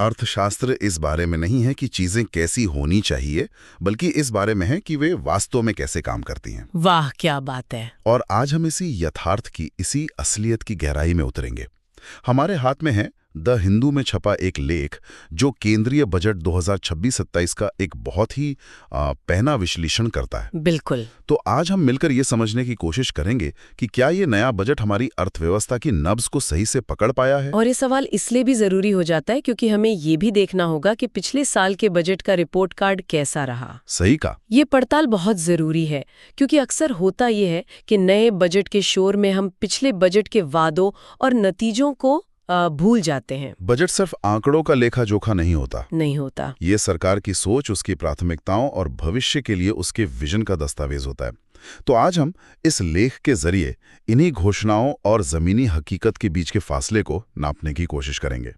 अर्थशास्त्र इस बारे में नहीं है कि चीजें कैसी होनी चाहिए, बल्कि इस बारे में है कि वे वास्तव में कैसे काम करती हैं। वाह क्या बात है। और आज हम इसी यथार्थ की, इसी असलियत की गहराई में उतरेंगे। हमारे हाथ में है द हिंदू में छपा एक लेख जो केंद्रीय बजट 2026-27 का एक बहुत ही पहना विश्लेषण करता है। बिल्कुल। तो आज हम मिलकर ये समझने की कोशिश करेंगे कि क्या ये नया बजट हमारी अर्थव्यवस्था की नब्ज को सही से पकड़ पाया है। और ये सवाल इसलिए भी जरूरी हो जाता है क्योंकि हमें ये भी देखना होगा कि पिछले साल के बजट का रिपोर्ट कार्ड कैसा रहा। सही कहा। ये पड़ताल बहुत जरूरी है क्योंकि अक्सर होता ये है कि नए बजट के शोर में हम पिछले बजट के वादों और नतीजों को भूल जाते हैं। बजट सिर्फ आंकड़ों का लेखा जोखा नहीं होता। ये सरकार की सोच, उसकी प्राथमिकताओं और भविष्य के लिए उसके विजन का दस्तावेज होता है। तो आज हम इस लेख के जरिए इन्हीं घोषणाओं और जमीनी हकीकत के बीच के फासले को नापने की कोशिश करेंगे।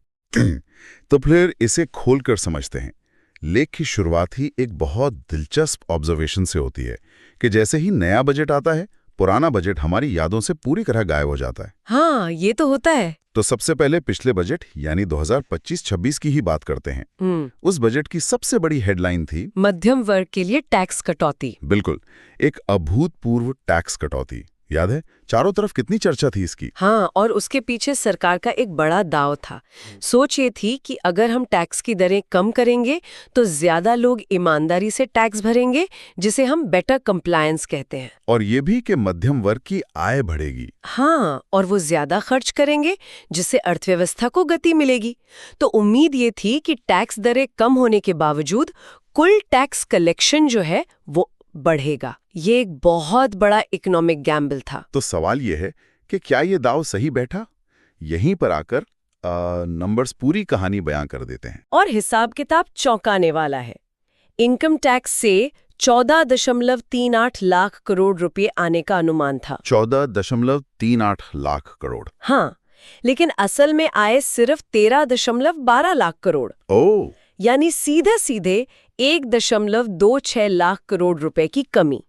तो फिर इसे खोलकर समझते हैं। लेख की शुरुआत ही एक बहुत दिलचस्प ऑब्जर्वेशन से होती है कि जैसे ही नया बजट आता है, पुराना बजट हमारी यादों से पूरी तरह गायब हो जाता है। हाँ, ये तो होता है। तो सबसे पहले पिछले बजट यानी 2025-26 की ही बात करते हैं। उस बजट की सबसे बड़ी हेडलाइन थी मध्यम वर्ग के लिए टैक्स कटौती। बिल्कुल, एक अभूतपूर्व टैक्स कटौती। याद है चारों तरफ कितनी चर्चा थी इसकी। हाँ, और उसके पीछे सरकार का एक बड़ा दांव था। सोच ये थी कि अगर हम टैक्स की दरें कम करेंगे तो ज्यादा लोग ईमानदारी से टैक्स भरेंगे, जिसे हम बेटर कंप्लायंस कहते हैं। और ये भी कि मध्यम वर्ग की आय बढ़ेगी। हाँ, और वो ज्यादा खर्च करेंगे, जिससे अर्थव्यवस्था को गति मिलेगी। तो उम्मीद ये थी कि टैक्स दरें कम होने के बावजूद कुल टैक्स कलेक्शन जो है वो बढ़ेगा। ये एक बहुत बड़ा इकोनॉमिक गैम्बल था। तो सवाल ये है कि क्या ये दाव सही बैठा? यहीं पर आकर नंबर्स पूरी कहानी बयां कर देते हैं। और हिसाब किताब चौंकाने वाला है। इनकम टैक्स से 14.38 लाख करोड़ रुपए आने का अनुमान था। 14.38 लाख करोड़। हाँ, लेकिन असल में आए सिर्फ 13.12 लाख करोड़। ओह, यानी सीधे सीधे 1.26 लाख करोड़ रुपए की कमी।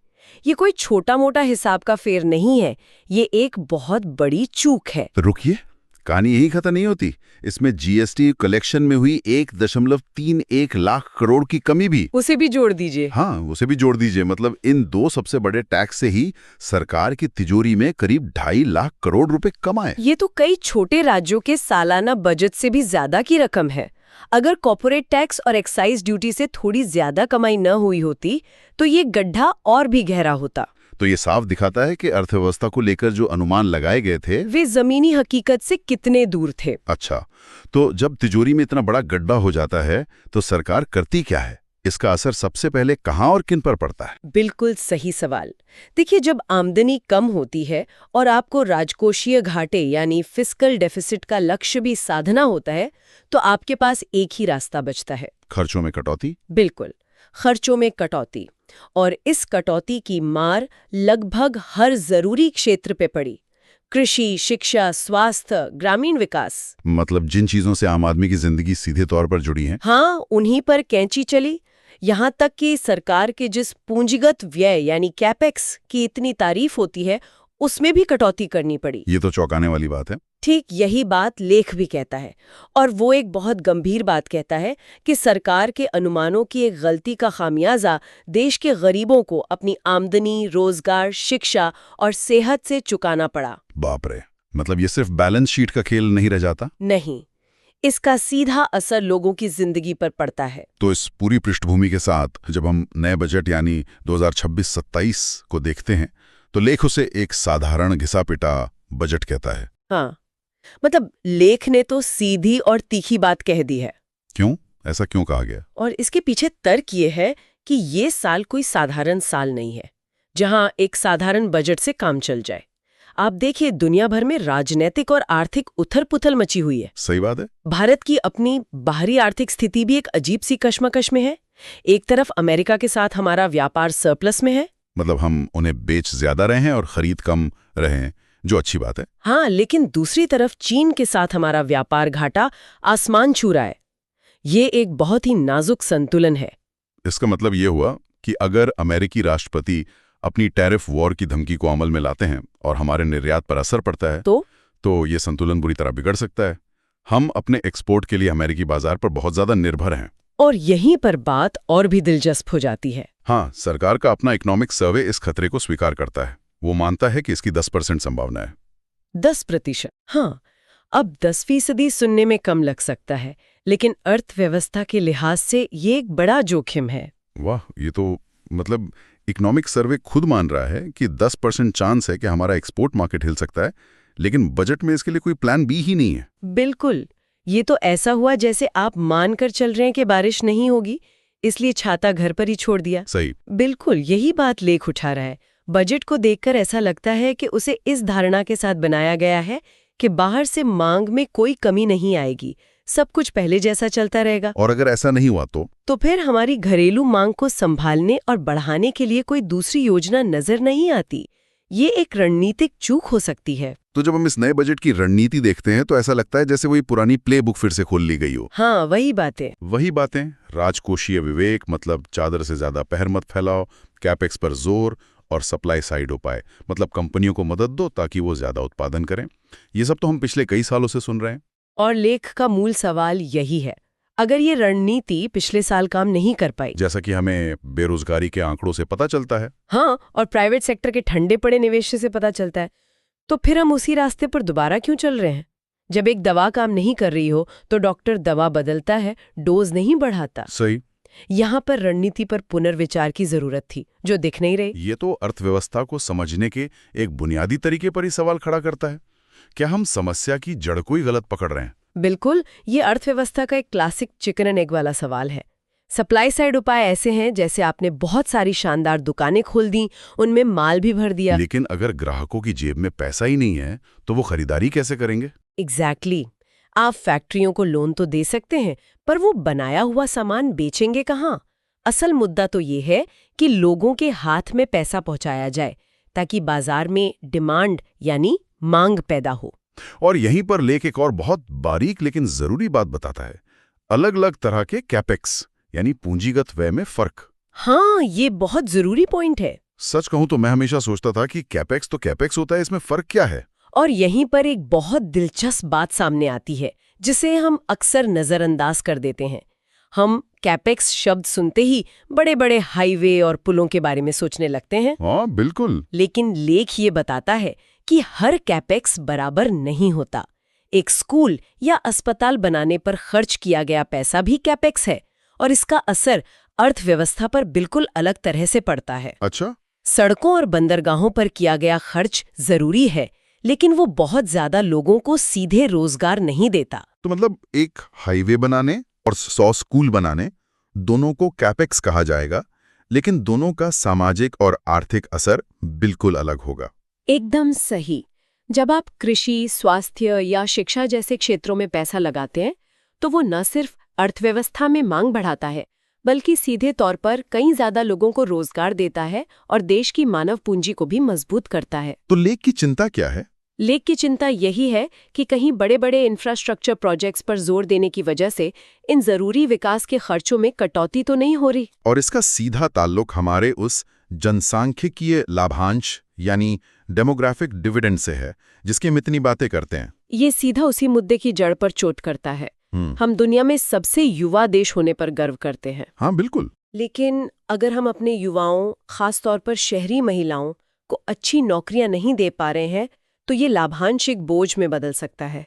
ये कोई छोटा मोटा हिसाब का फेर नहीं है, ये एक बहुत बड़ी चूक है। रुकिए, कहानी यही खत्म नहीं होती। इसमें जीएसटी कलेक्शन में हुई 1.31 लाख करोड़ की कमी भी। उसे भी जोड़ दीजिए। हाँ, उसे भी जोड़ दीजिए। मतलब इन दो सबसे बड़े टैक्स से ही सरकार की तिजोरी में करीब 2.5 लाख करोड़ रुपए कम आए। ये तो कई छोटे राज्यों के सालाना बजट से भी ज्यादा की रकम है। अगर कॉर्पोरेट टैक्स और एक्साइज ड्यूटी से थोड़ी ज्यादा कमाई न हुई होती तो ये गड्ढा और भी गहरा होता। तो ये साफ दिखाता है कि अर्थव्यवस्था को लेकर जो अनुमान लगाए गए थे वे जमीनी हकीकत से कितने दूर थे। अच्छा, तो जब तिजोरी में इतना बड़ा गड्ढा हो जाता है तो सरकार करती क्या है? इसका असर सबसे पहले कहां और किन पर पड़ता है? बिल्कुल सही सवाल। देखिए, जब आमदनी कम होती है और आपको राजकोषीय घाटे यानी फिस्कल डेफिसिट का लक्ष्य भी साधना होता है, तो आपके पास एक ही रास्ता बचता है। खर्चों में कटौती। बिल्कुल, खर्चों में कटौती। और इस कटौती की मार लगभग हर जरूरी क्षेत्र पे पड़ी। कृषि, शिक्षा, स्वास्थ्य, ग्रामीण विकास। मतलब जिन चीजों से आम आदमी की जिंदगी सीधे तौर पर जुड़ी है। हाँ, उन्हीं पर कैंची चली। यहाँ तक कि सरकार के जिस पूंजीगत व्यय यानी कैपेक्स की इतनी तारीफ होती है, उसमें भी कटौती करनी पड़ी। ये तो चौंकाने वाली बात है। ठीक यही बात लेख भी कहता है, और वो एक बहुत गंभीर बात कहता है कि सरकार के अनुमानों की एक गलती का खामियाजा देश के गरीबों को अपनी आमदनी, रोजगार, शिक्षा और सेहत से चुकाना पड़ा। बाप रे, मतलब ये सिर्फ बैलेंस शीट का खेल नहीं रह जाता। नहीं, इसका सीधा असर लोगों की जिंदगी पर पड़ता है। तो इस पूरी पृष्ठभूमि के साथ जब हम नए बजट यानी 2026-27 को देखते हैं तो लेख उसे एक साधारण घिसा-पिटा बजट कहता है। हाँ, मतलब लेख ने तो सीधी और तीखी बात कह दी है। क्यों? ऐसा क्यों कहा गया? और इसके पीछे तर्क ये है कि ये साल कोई साधारण साल नहीं है जहां एक साधारण बजट से काम चल जाए। आप देखिए, दुनिया भर में राजनीतिक और आर्थिक उथल-पुथल मची हुई है। सही बात है। भारत की अपनी बाहरी आर्थिक स्थिति भी एक अजीब सी कशमकश में है। एक तरफ अमेरिका के साथ हमारा व्यापार सरप्लस में है। मतलब हम उन्हें बेच ज्यादा रहे हैं और खरीद कम रहे हैं, जो अच्छी बात है। हाँ, लेकिन दूसरी तरफ चीन के साथ हमारा व्यापार घाटा आसमान छू रहा है। ये एक बहुत ही नाजुक संतुलन है। इसका मतलब ये हुआ कि अगर अमेरिकी राष्ट्रपति अपनी टैरिफ वॉर की धमकी को अमल में लाते हैं और हमारे निर्यात पर असर पड़ता है तो ये संतुलन बुरी तरह बिगड़ सकता है। हम अपने एक्सपोर्ट के लिए अमेरिकी बाजार पर बहुत ज्यादा निर्भर हैं। और यहीं पर बात और भी दिलचस्प हो जाती है। हाँ, सरकार का अपना इकोनॉमिक सर्वे इस खतरे को स्वीकार करता है। वो मानता है कि इसकी 10% संभावना है। 10%? हाँ, अब 10% सुनने में कम लग सकता है, लेकिन अर्थव्यवस्था के लिहाज से ये एक बड़ा जोखिम है। वाह, ये तो मतलब इकोनॉमिक सर्वे खुद मान रहा है कि 10% चांस है कि हमारा एक्सपोर्ट मार्केट हिल सकता है, लेकिन बजट में इसके लिए कोई प्लान बी ही नहीं है। बिल्कुल, ये तो ऐसा हुआ जैसे आप मानकर चल रहे हैं कि बारिश नहीं होगी, इसलिए छाता घर पर ही छोड़ दिया। सही। बिल्कुल यही बात लेख उठा रहा है। बजट को देखकर ऐसा लगता है कि उसे इस धारणा के साथ बनाया गया है कि बाहर से मांग में कोई कमी नहीं आएगी, सब कुछ पहले जैसा चलता रहेगा। और अगर ऐसा नहीं हुआ तो फिर हमारी घरेलू मांग को संभालने और बढ़ाने के लिए कोई दूसरी योजना नजर नहीं आती। ये एक रणनीतिक चूक हो सकती है। तो जब हम इस नए बजट की रणनीति देखते हैं तो ऐसा लगता है जैसे वही पुरानी प्लेबुक फिर से खोल ली गई हो। हाँ, वही बातें। राजकोषीय विवेक, मतलब चादर से ज्यादा पहर मत फैलाओ, कैपेक्स पर जोर, और सप्लाई साइड उपाय, मतलब कंपनियों को मदद दो ताकि वो ज्यादा उत्पादन करें। ये सब तो हम पिछले कई सालों से सुन रहे हैं। और लेख का मूल सवाल यही है, अगर ये रणनीति पिछले साल काम नहीं कर पाई, जैसा कि हमें बेरोजगारी के आंकड़ों से पता चलता है, हाँ, और प्राइवेट सेक्टर के ठंडे पड़े निवेश से पता चलता है, तो फिर हम उसी रास्ते पर दोबारा क्यों चल रहे हैं? जब एक दवा काम नहीं कर रही हो तो डॉक्टर दवा बदलता है, डोज नहीं बढ़ाता। सही। यहाँ पर रणनीति पर पुनर्विचार की जरूरत थी, जो दिख नहीं रही। ये तो अर्थव्यवस्था को समझने के एक बुनियादी तरीके पर ही सवाल खड़ा करता है। क्या हम समस्या की जड़ को ही गलत पकड़ रहे हैं? बिल्कुल, ये अर्थव्यवस्था का एक क्लासिक चिकन एंड एग वाला सवाल है। सप्लाई साइड उपाय ऐसे हैं जैसे आपने बहुत सारी शानदार दुकानें खोल दी, उनमें माल भी भर दिया, लेकिन अगर ग्राहकों की जेब में पैसा ही नहीं है तो वो खरीदारी कैसे करेंगे? एग्जैक्टली। आप फैक्ट्रियों को लोन तो दे सकते हैं, पर वो बनाया हुआ सामान बेचेंगे कहाँ? असल मुद्दा तो ये है कि लोगों के हाथ में पैसा पहुंचाया जाए ताकि बाजार में डिमांड यानी मांग पैदा हो। और यहीं पर लेख एक और बहुत बारीक लेकिन जरूरी बात बताता है, अलग अलग तरह के कैपेक्स यानी पूंजीगत व्यय में फर्क। हाँ, ये बहुत जरूरी पॉइंट है। सच कहूं तो मैं हमेशा सोचता था कि कैपेक्स तो कैपेक्स होता है, इसमें फर्क क्या है? और यहीं पर एक बहुत दिलचस्प बात सामने आती है जिसे हम अक्सर नजरअंदाज कर देते हैं। हम कैपेक्स शब्द सुनते ही बड़े बड़े हाईवे और पुलों के बारे में सोचने लगते हैं। हाँ, बिल्कुल। लेकिन लेख ये बताता है कि हर कैपेक्स बराबर नहीं होता। एक स्कूल या अस्पताल बनाने पर खर्च किया गया पैसा भी कैपेक्स है, और इसका असर अर्थव्यवस्था पर बिल्कुल अलग तरह से पड़ता है। अच्छा। सड़कों और बंदरगाहों पर किया गया खर्च जरूरी है, लेकिन वो बहुत ज्यादा लोगों को सीधे रोजगार नहीं देता। तो मतलब एक हाईवे बनाने और 100 स्कूल बनाने, दोनों को कैपेक्स कहा जाएगा, लेकिन दोनों का सामाजिक और आर्थिक असर बिल्कुल अलग होगा। एकदम सही। जब आप कृषि, स्वास्थ्य या शिक्षा जैसे क्षेत्रों में पैसा लगाते हैं, तो वो न सिर्फ अर्थव्यवस्था में मांग बढ़ाता है, बल्कि सीधे तौर पर कई ज्यादा लोगों को रोजगार देता है और देश की मानव पूंजी को भी मजबूत करता है। तो लेख की चिंता क्या है? लेख की चिंता यही है कि कहीं बड़े बड़े इंफ्रास्ट्रक्चर प्रोजेक्ट्स पर जोर देने की वजह से इन जरूरी विकास के खर्चों में कटौती तो नहीं हो रही। और इसका सीधा ताल्लुक हमारे उस जनसांख्यिकीय लाभांश यानी डेमोग्राफिक डिविडेंड से है, जिसकी हम इतनी बातें करते हैं। ये सीधा उसी मुद्दे की जड़ पर चोट करता है। हम दुनिया में सबसे युवा देश होने पर गर्व करते हैं। हाँ, बिल्कुल। लेकिन अगर हम अपने युवाओं, खासतौर पर शहरी महिलाओं को अच्छी नौकरियां नहीं दे पा रहे हैं, तो ये लाभांश एक बोझ में बदल सकता है।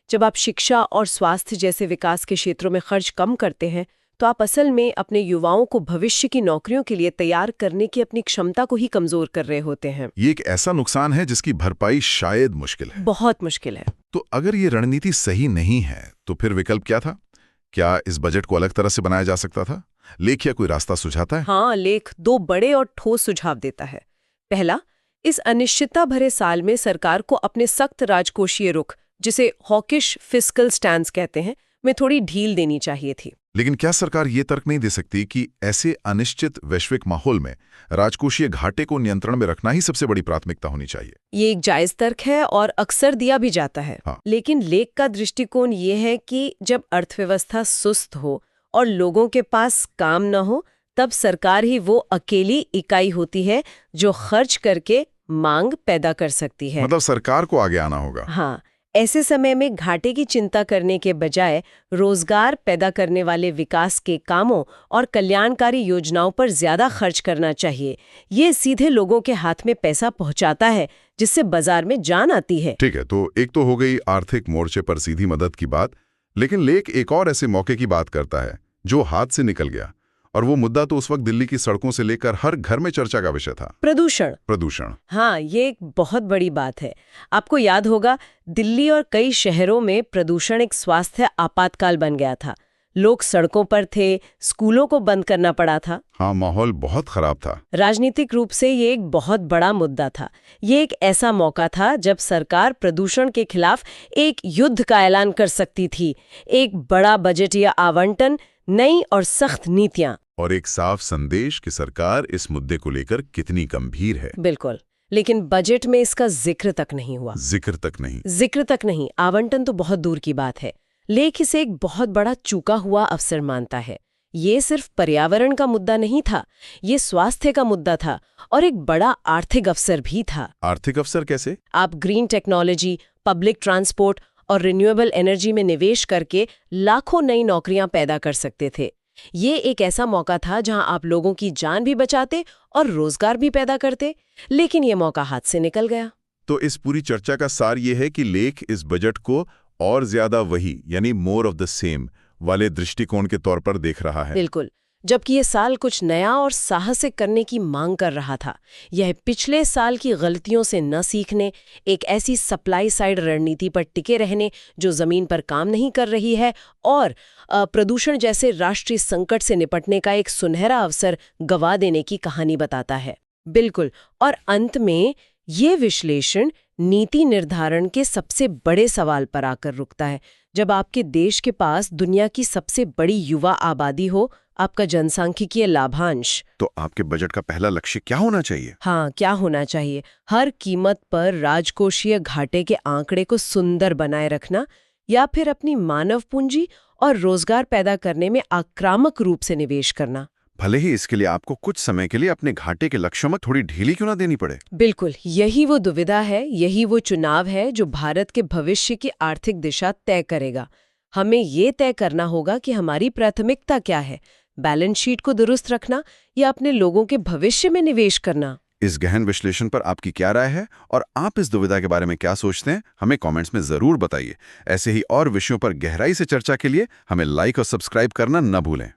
जब आप शिक्षा और स्वास्थ्य जैसे विकास के क्षेत्रों में खर्च कम करते हैं, तो आप असल में अपने युवाओं को भविष्य की नौकरियों के लिए तैयार करने की अपनी क्षमता को ही कमजोर कर रहे होते हैं। ये एक ऐसा नुकसान है जिसकी भरपाई शायद मुश्किल है। बहुत मुश्किल है। तो अगर ये रणनीति सही नहीं है, तो फिर विकल्प क्या था? क्या इस बजट को अलग तरह से बनाया जा सकता था? लेख या कोई रास्ता सुझाता है? हाँ, लेख 2 बड़े और ठोस सुझाव देता है। पहला, इस अनिश्चितता भरे साल में सरकार को अपने सख्त राजकोषीय रुख, जिसे हॉकिश फिस्कल स्टैंस कहते हैं, में थोड़ी ढील देनी चाहिए थी। लेकिन क्या सरकार ये तर्क नहीं दे सकती कि ऐसे अनिश्चित वैश्विक माहौल में राजकोषीय घाटे को नियंत्रण में रखना ही सबसे बड़ी प्राथमिकता होनी चाहिए? ये एक जायज तर्क है और अक्सर दिया भी जाता है। हाँ। लेकिन लेख का दृष्टिकोण ये है कि जब अर्थव्यवस्था सुस्त हो और लोगों के पास काम न हो, तब सरकार ही वो अकेली इकाई होती है जो खर्च करके मांग पैदा कर सकती है। मतलब सरकार को आगे आना होगा। हाँ, ऐसे समय में घाटे की चिंता करने के बजाय रोजगार पैदा करने वाले विकास के कामों और कल्याणकारी योजनाओं पर ज्यादा खर्च करना चाहिए। ये सीधे लोगों के हाथ में पैसा पहुंचाता है, जिससे बाजार में जान आती है। ठीक है, तो एक तो हो गई आर्थिक मोर्चे पर सीधी मदद की बात, लेकिन लेख एक और ऐसे मौके की बात करता है जो हाथ से निकल गया, और वो मुद्दा तो उस वक्त दिल्ली की सड़कों से लेकर हर घर में चर्चा का विषय था। प्रदूषण। हाँ, ये एक बहुत बड़ी बात है। आपको याद होगा, दिल्ली और कई शहरों में प्रदूषण एक स्वास्थ्य आपातकाल बन गया था। लोग सड़कों पर थे, स्कूलों को बंद करना पड़ा था। हाँ, माहौल बहुत खराब था। राजनीतिक रूप से ये एक बहुत बड़ा मुद्दा था। ये एक ऐसा मौका था जब सरकार प्रदूषण के खिलाफ एक युद्ध का ऐलान कर सकती थी। एक बड़ा बजटीय आवंटन, नई और सख्त नीतियां, और एक साफ संदेश कि सरकार इस मुद्दे को लेकर कितनी गंभीर है। बिल्कुल, लेकिन बजट में इसका जिक्र तक नहीं हुआ। जिक्र तक नहीं, आवंटन तो बहुत दूर की बात है। लेख इसे एक बहुत बड़ा चूका हुआ अवसर मानता है। ये सिर्फ पर्यावरण का मुद्दा नहीं था, ये स्वास्थ्य का मुद्दा था और एक बड़ा आर्थिक अवसर भी था। आर्थिक अवसर कैसे? आप ग्रीन टेक्नोलॉजी, पब्लिक ट्रांसपोर्ट और रिन्यूएबल एनर्जी में निवेश करके लाखों नई नौकरियां पैदा कर सकते थे। ये एक ऐसा मौका था जहां आप लोगों की जान भी बचाते और रोजगार भी पैदा करते, लेकिन ये मौका हाथ से निकल गया। तो इस पूरी चर्चा का सार ये है कि लेख इस बजट को और ज्यादा वही, यानी मोर ऑफ द सेम वाले दृष्टिकोण के तौर पर देख रहा है। बिल्कुल, जबकि ये साल कुछ नया और साहसिक करने की मांग कर रहा था। यह पिछले साल की गलतियों से न सीखने, एक ऐसी सप्लाई साइड रणनीति पर टिके रहने जो जमीन पर काम नहीं कर रही है, और प्रदूषण जैसे राष्ट्रीय संकट से निपटने का एक सुनहरा अवसर गवा देने की कहानी बताता है। बिल्कुल, और अंत में ये विश्लेषण नीति निर्धारण के सबसे बड़े सवाल पर आकर रुकता है। जब आपके देश के पास दुनिया की सबसे बड़ी युवा आबादी हो, आपका जनसांख्यिकीय लाभांश, तो आपके बजट का पहला लक्ष्य क्या होना चाहिए? हाँ, क्या होना चाहिए? हर कीमत पर राजकोषीय घाटे के आंकड़े को सुंदर बनाए रखना, या फिर अपनी मानव पूंजी और रोजगार पैदा करने में आक्रामक रूप से निवेश करना? भले ही इसके लिए आपको कुछ समय के लिए अपने घाटे के लक्ष्यों में थोड़ी ढीली क्यों ना देनी पड़े। बिल्कुल, यही वो दुविधा है, यही वो चुनाव है जो भारत के भविष्य की आर्थिक दिशा तय करेगा। हमें ये तय करना होगा कि हमारी प्राथमिकता क्या है, बैलेंस शीट को दुरुस्त रखना या अपने लोगों के भविष्य में निवेश करना। इस गहन विश्लेषण पर आपकी क्या राय है और आप इस दुविधा के बारे में क्या सोचते हैं, हमें कमेंट्स में जरूर बताइए। ऐसे ही और विषयों पर गहराई से चर्चा के लिए हमें लाइक और सब्सक्राइब करना न भूलें।